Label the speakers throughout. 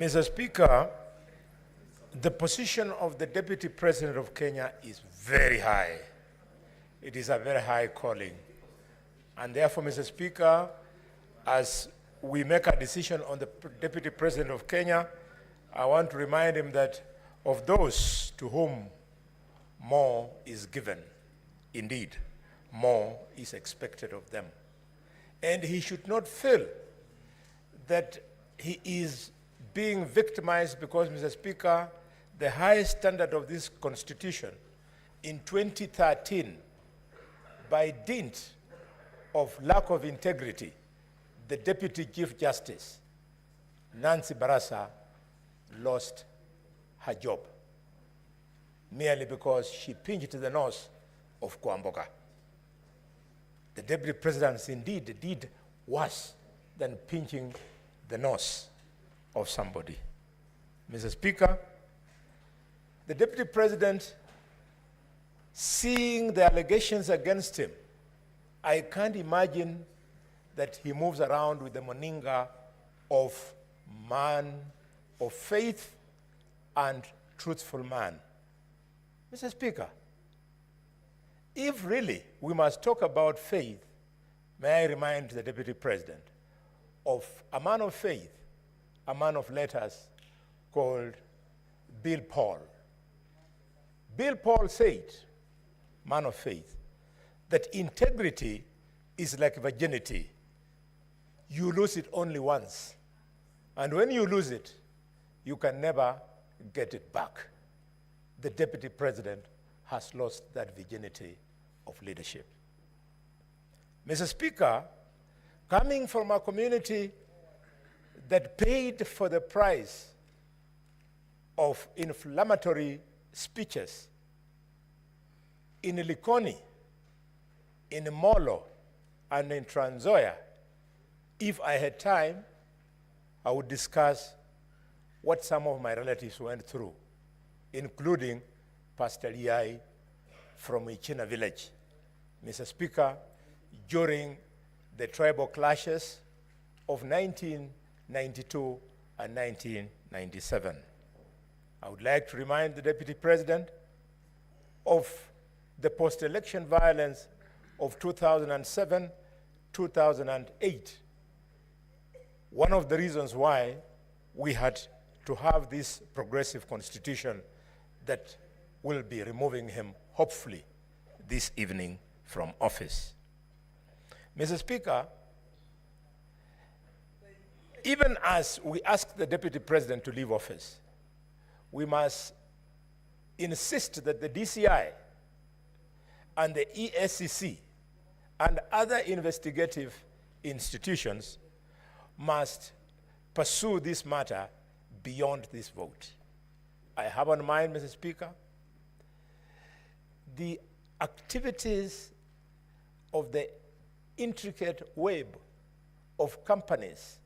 Speaker 1: Mr. Speaker, the position of the Deputy President of Kenya is very high. It is a very high calling. And therefore, Mr. Speaker, as we make a decision on the Deputy President of Kenya, I want to remind him that of those to whom more is given, indeed, more is expected of them. And he should not feel that he is being victimized because, Mr. Speaker, the highest standard of this Constitution in 2013, by dint of lack of integrity, the Deputy Chief Justice, Nancy Barasa, lost her job merely because she pinched the nose of Kwamboka. The Deputy President indeed did worse than pinching the nose of somebody. Mr. Speaker, the Deputy President, seeing the allegations against him, I can't imagine that he moves around with the moninga of man of faith and truthful man. Mr. Speaker, if really we must talk about faith, may I remind the Deputy President of a man of faith, a man of letters called Bill Paul. Bill Paul said, man of faith, that integrity is like virginity. You lose it only once. And when you lose it, you can never get it back. The Deputy President has lost that virginity of leadership. Mr. Speaker, coming from a community that paid for the price of inflammatory speeches in Likoni, in Molo, and in Trans Nzoia, if I had time, I would discuss what some of my relatives went through, including Pastor Yai from Ichina village. Mr. Speaker, during the tribal clashes of 1992 and 1997. I would like to remind the Deputy President of the post-election violence of 2007, 2008. One of the reasons why we had to have this progressive constitution that will be removing him, hopefully, this evening from office. Mr. Speaker, even as we ask the Deputy President to leave office, we must insist that the DCI and the ESCC and other investigative institutions must pursue this matter beyond this vote. I have on mind, Mr. Speaker, the activities of the intricate web of companies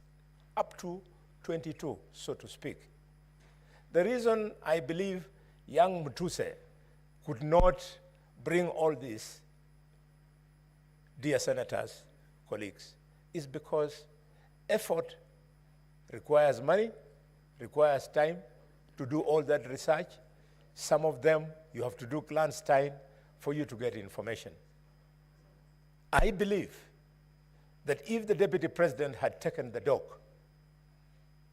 Speaker 1: up to 22, so to speak. The reason I believe young Mutuse could not bring all this, dear senators, colleagues, is because effort requires money, requires time to do all that research. Some of them you have to do clandestine for you to get information. I believe that if the Deputy President had taken the dog,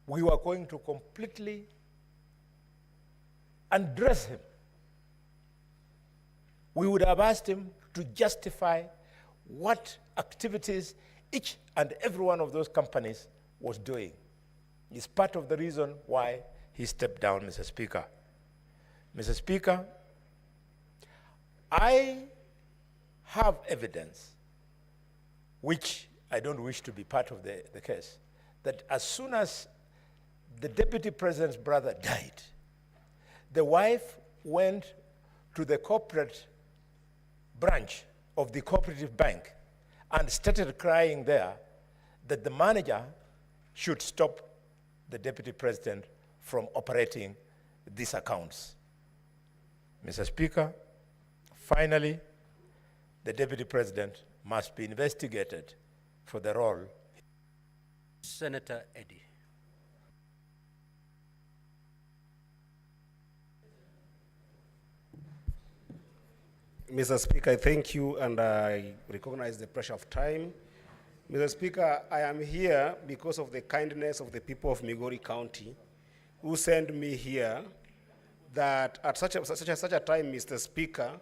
Speaker 1: we were going to completely undress him. We would have asked him to justify what activities each and every one of those companies was doing. It's part of the reason why he stepped down, Mr. Speaker. Mr. Speaker, I have evidence, which I don't wish to be part of the case, that as soon as the Deputy President's brother died, the wife went to the corporate branch of the cooperative bank and started crying there that the manager should stop the Deputy President from operating these accounts. Mr. Speaker, finally, the Deputy President must be investigated for the role.
Speaker 2: Senator Eddy. Mr. Speaker, I thank you, and I recognize the pressure of time. Mr. Speaker, I am here because of the kindness of the people of Migori County who sent me here that at such a time, Mr. Speaker,